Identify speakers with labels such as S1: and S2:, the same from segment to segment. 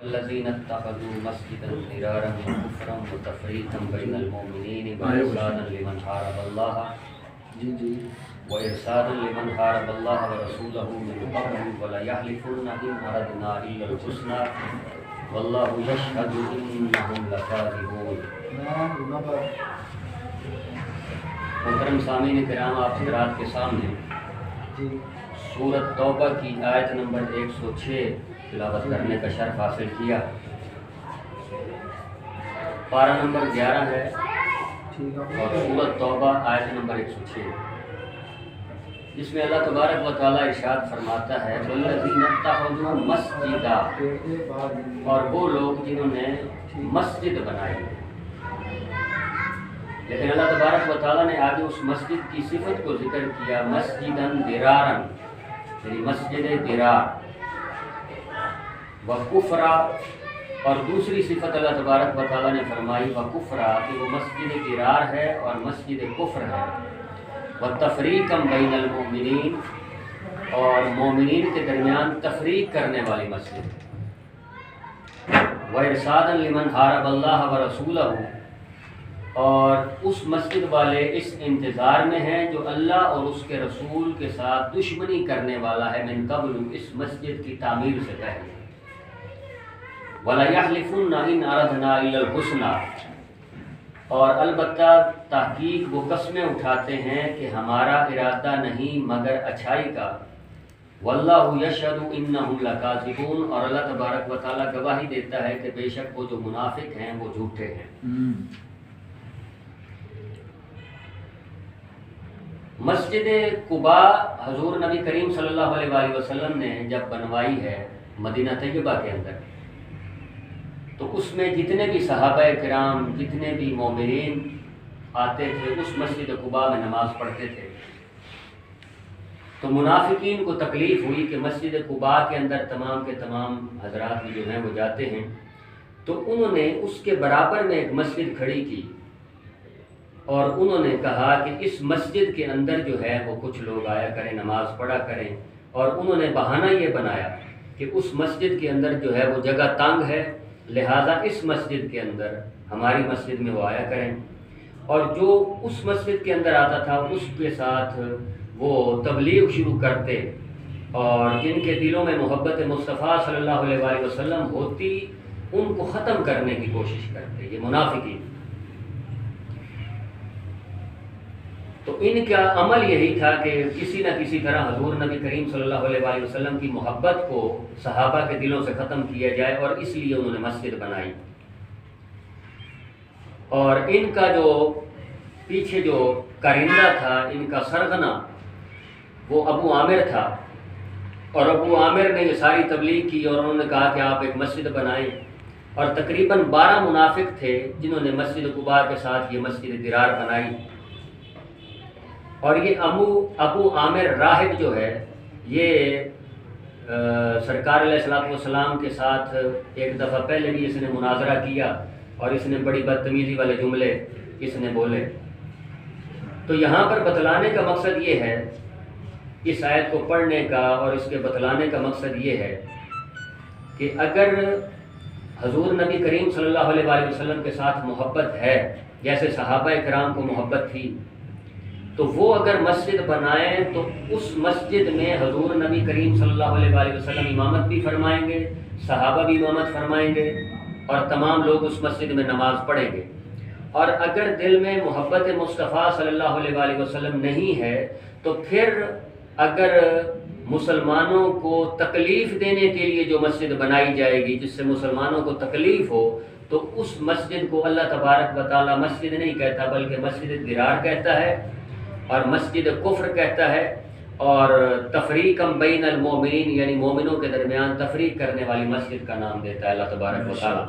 S1: الذين اتخذوا مسجدا ضرارا وكفرا وتفريقا بين المؤمنين وإرصادا لمن حارب الله ورسوله من قبل ولا يحلفن إن أردنا إلا الحسنى والله يشهد إنهم لكاذبون۔ محترم سامعین کرام، آپ حضرات کے سامنے سورۃ توبہ کی آیت نمبر 106 تلاوت کرنے کا شرف حاصل کیا۔ پارہ نمبر 11 ہے اور سورۃ توبہ آیت نمبر 106، جس میں اللہ تبارک و تعالیٰ ارشاد فرماتا ہے والذین اتخذوا مسجدا، اور وہ لوگ جنہوں نے مسجد بنائی۔ لیکن اللہ تبارک و تعالیٰ نے آگے اس مسجد کی صفت کو ذکر کیا، مسجداً ضرارا، یعنی مسجد ضرار، وکفرا، اور دوسری صفت اللہ تبارک و تعالیٰ نے فرمائی وکفرا، کہ وہ مسجد ضرار ہے اور مسجد کفر ہے، وتفریقا بین المؤمنین، اور مومنین کے درمیان تفریق کرنے والی مسجد، وارصادا لمن حارب اللہ ورسولہ، اور اس مسجد والے اس انتظار میں ہیں جو اللہ اور اس کے رسول کے ساتھ دشمنی کرنے والا ہے، من قبل، اس مسجد کی تعمیر سے پہلے، وَلَيَحْلِفُنَّ إِنْ أَرَدْنَا إِلَّا الْحُسْنَى، اور البتہ تحقیق وہ قسمیں اٹھاتے ہیں کہ ہمارا ارادہ نہیں مگر اچھائی کا، وَاللَّهُ يَشْهَدُ إِنَّهُمْ لَكَاذِبُونَ، اور اللہ تبارک و تعالیٰ گواہی دیتا ہے کہ بے شک وہ جو منافق ہیں وہ جھوٹے ہیں۔ مسجد قباء حضور نبی کریم صلی اللہ علیہ وآلہ وسلم نے جب بنوائی ہے مدینہ طیبہ کے اندر، تو اس میں جتنے بھی صحابہ کرام، جتنے بھی مومنین آتے تھے اس مسجد قباء میں نماز پڑھتے تھے۔ تو منافقین کو تکلیف ہوئی کہ مسجد قباء کے اندر تمام کے تمام حضرات جو ہیں وہ جاتے ہیں، تو انہوں نے اس کے برابر میں ایک مسجد کھڑی کی اور انہوں نے کہا کہ اس مسجد کے اندر جو ہے وہ کچھ لوگ آیا کریں، نماز پڑھا کریں، اور انہوں نے بہانہ یہ بنایا کہ اس مسجد کے اندر جو ہے وہ جگہ تنگ ہے، لہٰذا اس مسجد کے اندر ہماری مسجد میں وہ آیا کریں، اور جو اس مسجد کے اندر آتا تھا اس کے ساتھ وہ تبلیغ شروع کرتے، اور جن کے دلوں میں محبت مصطفیٰ صلی اللہ علیہ وآلہ وسلم ہوتی ان کو ختم کرنے کی کوشش کرتے، یہ منافقین۔ تو ان کا عمل یہی تھا کہ کسی نہ کسی طرح حضور نبی کریم صلی اللہ علیہ وآلہ وسلم کی محبت کو صحابہ کے دلوں سے ختم کیا جائے، اور اس لیے انہوں نے مسجد بنائی۔ اور ان کا جو پیچھے جو کارندہ تھا، ان کا سرغنہ، وہ ابو عامر تھا، اور ابو عامر نے یہ ساری تبلیغ کی اور انہوں نے کہا کہ آپ ایک مسجد بنائیں، اور تقریباً 12 منافق تھے جنہوں نے مسجد قباء کے ساتھ یہ مسجد ضرار بنائی۔ اور یہ ابو عامر راہب جو ہے، یہ سرکار علیہ السلام کے ساتھ ایک دفعہ پہلے بھی اس نے مناظرہ کیا اور اس نے بڑی بدتمیزی والے جملے اس نے بولے۔ تو یہاں پر بتلانے کا مقصد یہ ہے، اس آیت کو پڑھنے کا اور اس کے بتلانے کا مقصد یہ ہے کہ اگر حضور نبی کریم صلی اللہ علیہ وآلہ وسلم کے ساتھ محبت ہے، جیسے صحابہ کرام کو محبت تھی، تو وہ اگر مسجد بنائیں تو اس مسجد میں حضور نبی کریم صلی اللہ علیہ وآلہ وسلم امامت بھی فرمائیں گے، صحابہ بھی امامت فرمائیں گے، اور تمام لوگ اس مسجد میں نماز پڑھیں گے۔ اور اگر دل میں محبت مصطفیٰ صلی اللہ علیہ وآلہ وسلم نہیں ہے تو پھر اگر مسلمانوں کو تکلیف دینے کے لیے جو مسجد بنائی جائے گی، جس سے مسلمانوں کو تکلیف ہو، تو اس مسجد کو اللہ تبارک و تعالیٰ مسجد نہیں کہتا بلکہ مسجد ضرار کہتا ہے، اور مسجد کفر کہتا ہے، اور تفریقا بین المؤمنین، یعنی مومنوں کے درمیان تفریق کرنے والی مسجد کا نام دیتا ہے اللہ تبارک و تعالیٰ۔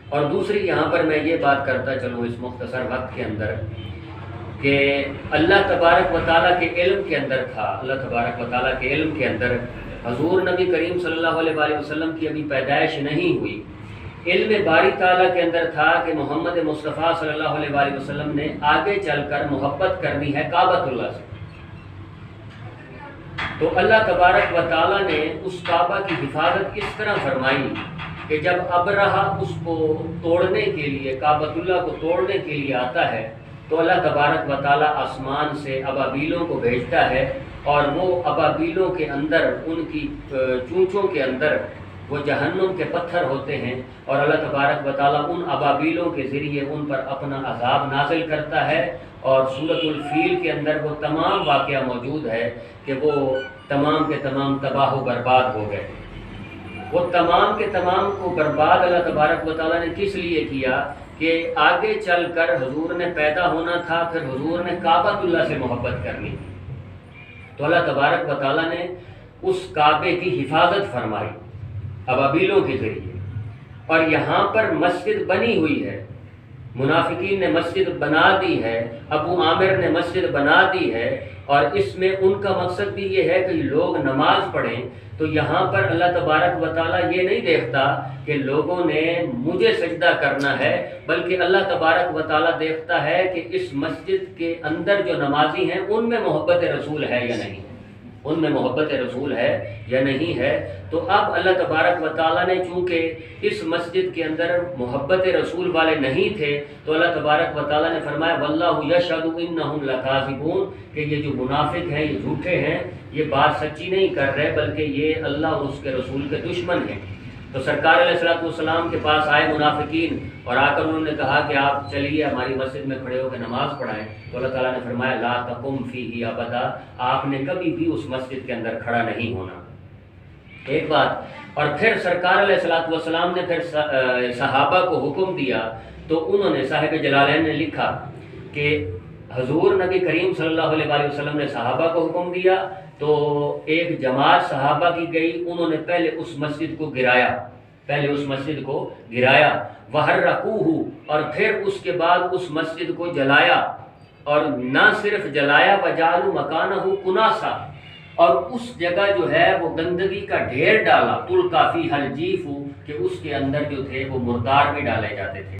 S1: اور دوسری یہاں پر میں یہ بات کرتا چلوں اس مختصر وقت کے اندر کہ اللہ تبارک و تعالیٰ کے علم کے اندر تھا، اللہ تبارک و تعالیٰ کے علم کے اندر حضور نبی کریم صلی اللہ علیہ وآلہ وسلم کی ابھی پیدائش نہیں ہوئی، علم باری تعالیٰ کے اندر تھا کہ محمد مصطفیٰ صلی اللہ علیہ وآلہ وسلم نے آگے چل کر محبت کرنی ہے کعبۃ اللہ سے، تو اللہ تبارک و تعالیٰ نے اس کعبہ کی حفاظت اس طرح فرمائی کہ جب ابرہہ اس کو توڑنے کے لیے، کعبۃ اللہ کو توڑنے کے لیے آتا ہے، تو اللہ تبارک و تعالیٰ آسمان سے ابابیلوں کو بھیجتا ہے، اور وہ ابابیلوں کے اندر، ان کی چونچوں کے اندر وہ جہنم کے پتھر ہوتے ہیں، اور اللہ تبارک و تعالیٰ ان ابابیلوں کے ذریعے ان پر اپنا عذاب نازل کرتا ہے۔ اور سورۃ الفیل کے اندر وہ تمام واقعہ موجود ہے کہ وہ تمام کے تمام تباہ و برباد ہو گئے۔ وہ تمام کے تمام کو برباد اللہ تبارک و تعالیٰ نے کس لیے کیا؟ کہ آگے چل کر حضور نے پیدا ہونا تھا، پھر حضور نے کعبۃ اللہ سے محبت کرنی تھی، تو اللہ تبارک و تعالیٰ نے اس کعبے کی حفاظت فرمائی ابابیلوں کے ذریعے۔ اور یہاں پر مسجد بنی ہوئی ہے، منافقین نے مسجد بنا دی ہے، ابو عامر نے مسجد بنا دی ہے، اور اس میں ان کا مقصد بھی یہ ہے کہ لوگ نماز پڑھیں۔ تو یہاں پر اللہ تبارک و تعالیٰ یہ نہیں دیکھتا کہ لوگوں نے مجھے سجدہ کرنا ہے، بلکہ اللہ تبارک و تعالیٰ دیکھتا ہے کہ اس مسجد کے اندر جو نمازی ہیں ان میں محبت رسول ہے یا نہیں، ان میں محبت رسول ہے یا نہیں ہے۔ تو اب اللہ تبارک و تعالیٰ نے چونکہ اس مسجد کے اندر محبت رسول والے نہیں تھے، تو اللہ تبارک و تعالیٰ نے فرمایا واللہ یشہد انہم لکاذبون، کہ یہ جو منافق ہیں یہ جھوٹے ہیں، یہ بات سچی نہیں کر رہے، بلکہ یہ اللہ اور اس کے رسول کے دشمن ہیں۔ تو سرکار علیہ السلام کے پاس آئے منافقین، اور آ کر انہوں نے کہا کہ آپ چلیے ہماری مسجد میں کھڑے ہو کے نماز پڑھائیں۔ تو اللہ تعالیٰ نے فرمایا لا تقم فیہ ابدا، آپ نے کبھی بھی اس مسجد کے اندر کھڑا نہیں ہونا۔ ایک بات، اور پھر سرکار علیہ السلام نے پھر صحابہ کو حکم دیا، تو انہوں نے، صاحب جلالین نے لکھا کہ حضور نبی کریم صلی اللہ علیہ وآلہ وسلم نے صحابہ کو حکم دیا، تو ایک جماعت صحابہ کی گئی، انہوں نے پہلے اس مسجد کو گرایا، وَحَرَّقُوهُ، اور پھر اس کے بعد اس مسجد کو جلایا، اور نہ صرف جلایا وَجَعَلُوا مَكَانَهُ كُنَاسًا، اور اس جگہ جو ہے وہ گندگی کا ڈھیر ڈالا، تُلْقَىٰ فِيهَا الْجِيفُ، کہ اس کے اندر جو تھے وہ مردار بھی ڈالے جاتے تھے۔